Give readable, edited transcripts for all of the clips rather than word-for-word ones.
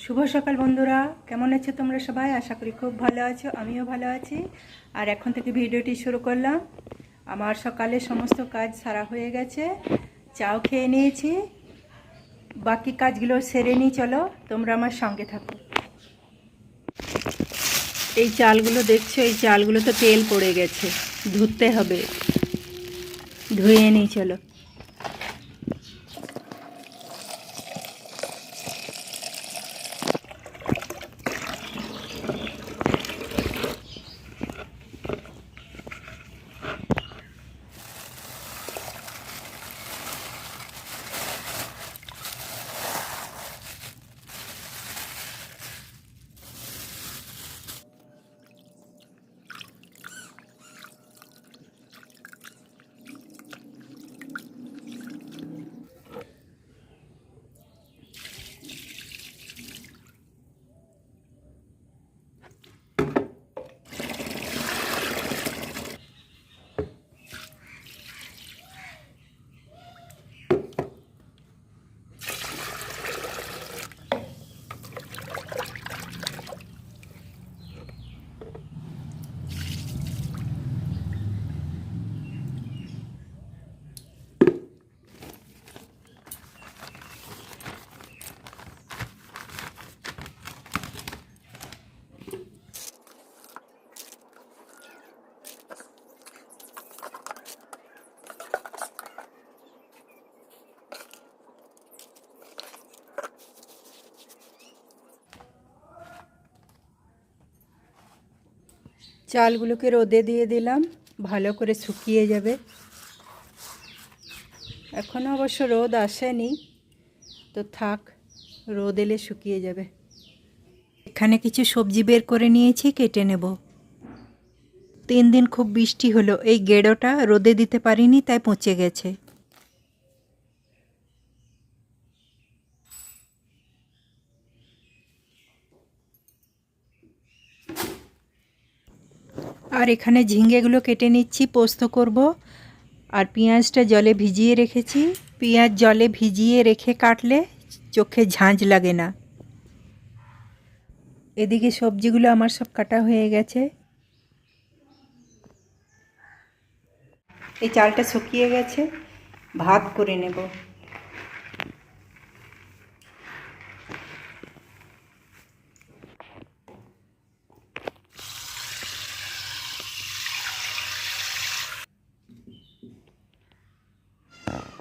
শুভ সকাল বন্ধুরা, কেমন আছো তোমরা সবাই? আশা করি খুব ভালো আছো, আমিও ভালো আছি। আর এখন থেকে ভিডিওটি শুরু করলাম। আমার সকালে সমস্ত কাজ সারা হয়ে গেছে, চাও খেয়ে নিয়েছি, বাকি কাজগুলো সেরে নিই। চলো তোমরা আমার সঙ্গে থাকো। এই চালগুলো দেখছো, এই চালগুলো তো তেল পড়ে গেছে, ধুতে হবে, ধুয়ে নিই চলো। চালগুলোকে রোদে দিয়ে দিলাম, ভালো করে শুকিয়ে যাবে। এখনও অবশ্য রোদ আসেনি, তো থাক, রোদ এলে শুকিয়ে যাবে। এখানে কিছু সবজি বের করে নিয়েছি, কেটে নেব। 3 দিন খুব বৃষ্টি হলো, এই গেঁড়োটা রোদে দিতে পারিনি, তাই পচে গেছে। আর এখানে ঝিঙ্গেগুলো কেটে নিচ্ছি, পোস্ত করব। আর পেঁয়াজটা জলে ভিজিয়ে রেখেছি, পেঁয়াজ জলে ভিজিয়ে রেখে কাটলে চোখে ঝাঁঝ লাগে না। এদিকে সবজিগুলো আমার সব কাটা হয়ে গেছে। এই চালটা শুকিয়ে গেছে, ভাত করে নেব।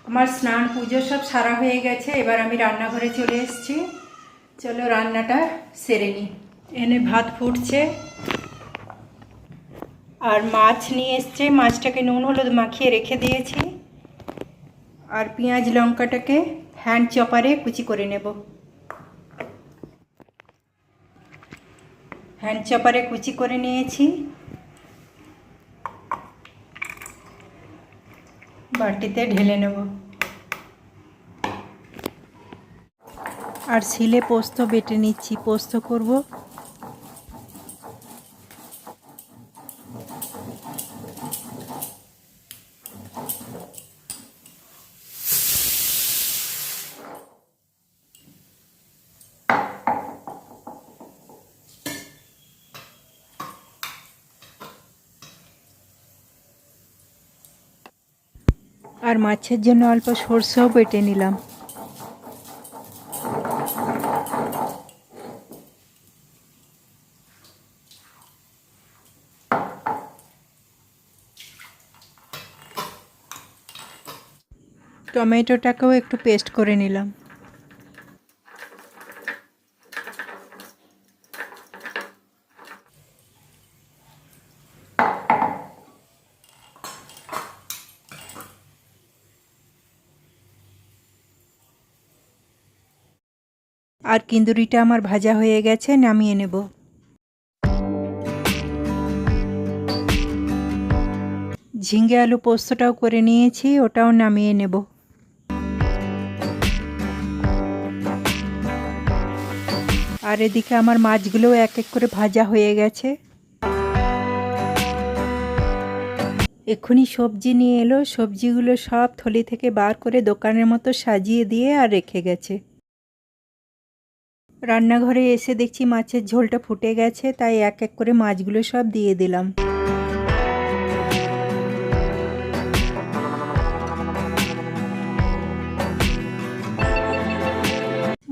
আমার স্নান পুজো সব সারা হয়ে গেছে, এবার আমি রান্নাঘরে চলে এসেছি। চলো রান্নাটা সেরে নিই। এনে ভাত ফুটছে, আর মাছ নিয়ে এসছে, মাছটাকে নুন হলুদ মাখিয়ে রেখে দিয়েছি। আর পেঁয়াজ লঙ্কাটাকে হ্যান্ড চপারে কুচি করে নেব। হ্যান্ড চপারে কুচি করে নিয়েছি, বাটিতে ঢেলে নেব। আর শিলে পোস্ত বেটে নিচ্ছি, পোস্ত করব। আর মাছের জন্য অল্প সরষেও বেটে নিলাম। টমেটোটাকেও একটু পেস্ট করে নিলাম। আর কিন্দুরিটা আমার ভাজা হয়ে গেছে, নামিয়ে নেব। ঝিঙ্গে আলু পোস্তটাও করে নিয়েছি, ওটাও নামিয়ে নেব। আর এদিকে আমার মাছগুলোও এক এক করে ভাজা হয়ে গেছে। এক্ষুনি সবজি নিয়ে এলো, সবজিগুলো সব থলি থেকে বার করে দোকানের মতো সাজিয়ে দিয়ে আর রেখে গেছে। রান্নাঘরে এসে দেখছি মাছের ঝোলটা ফুটে গেছে, তাই এক এক করে মাছগুলো সব দিয়ে দিলাম।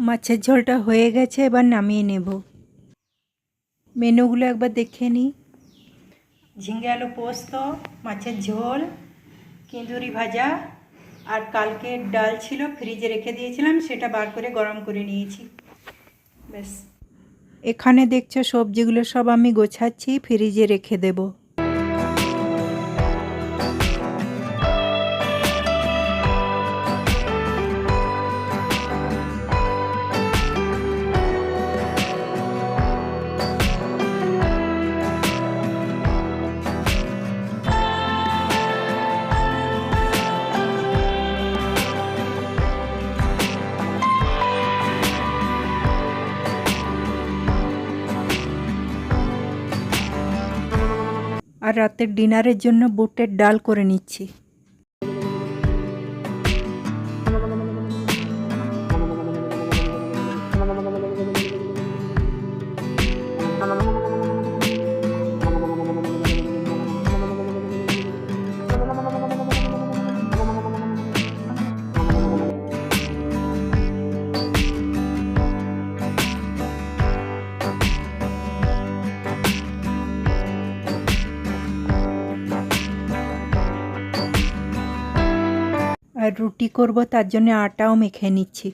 মাছের ঝোলটা হয়ে গেছে, এবার নামিয়ে নেব। মেনুগুলো একবার দেখে নিই। ঝিঙে আলু পোস্ত, মাছের ঝোল, কিঁদুরি ভাজা, আর কালকের ডাল ছিল ফ্রিজে রেখে দিয়েছিলাম, সেটা বার করে গরম করে নিয়েছি। ব্যাস। এখানে দেখছো সবজিগুলো সব আমি গোছাচ্ছি, ফ্রিজে রেখে দেব। আর রাতের ডিনারের জন্য বুটের ডাল করে নিচ্ছি। আর রুটি করব, তার জন্য আটাও মেখে নিচ্ছি।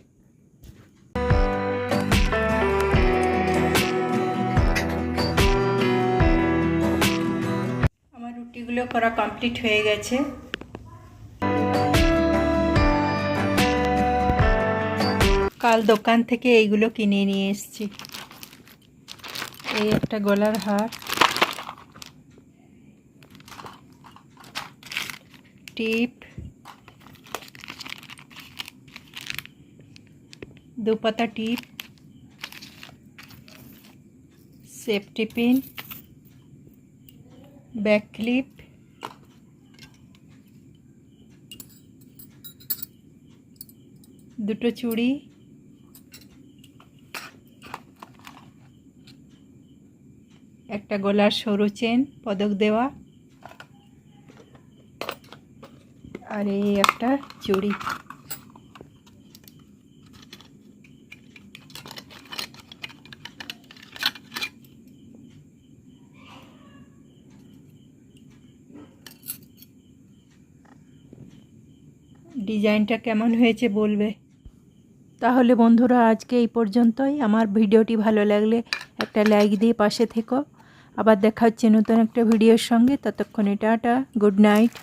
আমার রুটিগুলো করা কমপ্লিট হয়ে গেছে। কাল দোকান থেকে এইগুলো কিনে নিয়ে এসেছি। এই একটা গলার হার, টিপ, দুপাতা টিপ, সেফটি পিন, ব্যাক ক্লিপ, দুটো চুড়ি, একটা গলার সরু চেন পদক দেওয়া, আর এই একটা চুড়ি। ডিজাইনটা কেমন হয়েছে বলবে। তাহলে বন্ধুরা আজকে এই পর্যন্তই। আমার ভিডিওটি ভালো লাগলে একটা লাইক দিয়ে পাশে থেকো। আবার দেখা হচ্ছে নতুন একটা ভিডিওর সঙ্গে। ততক্ষণে টাটা, গুড নাইট।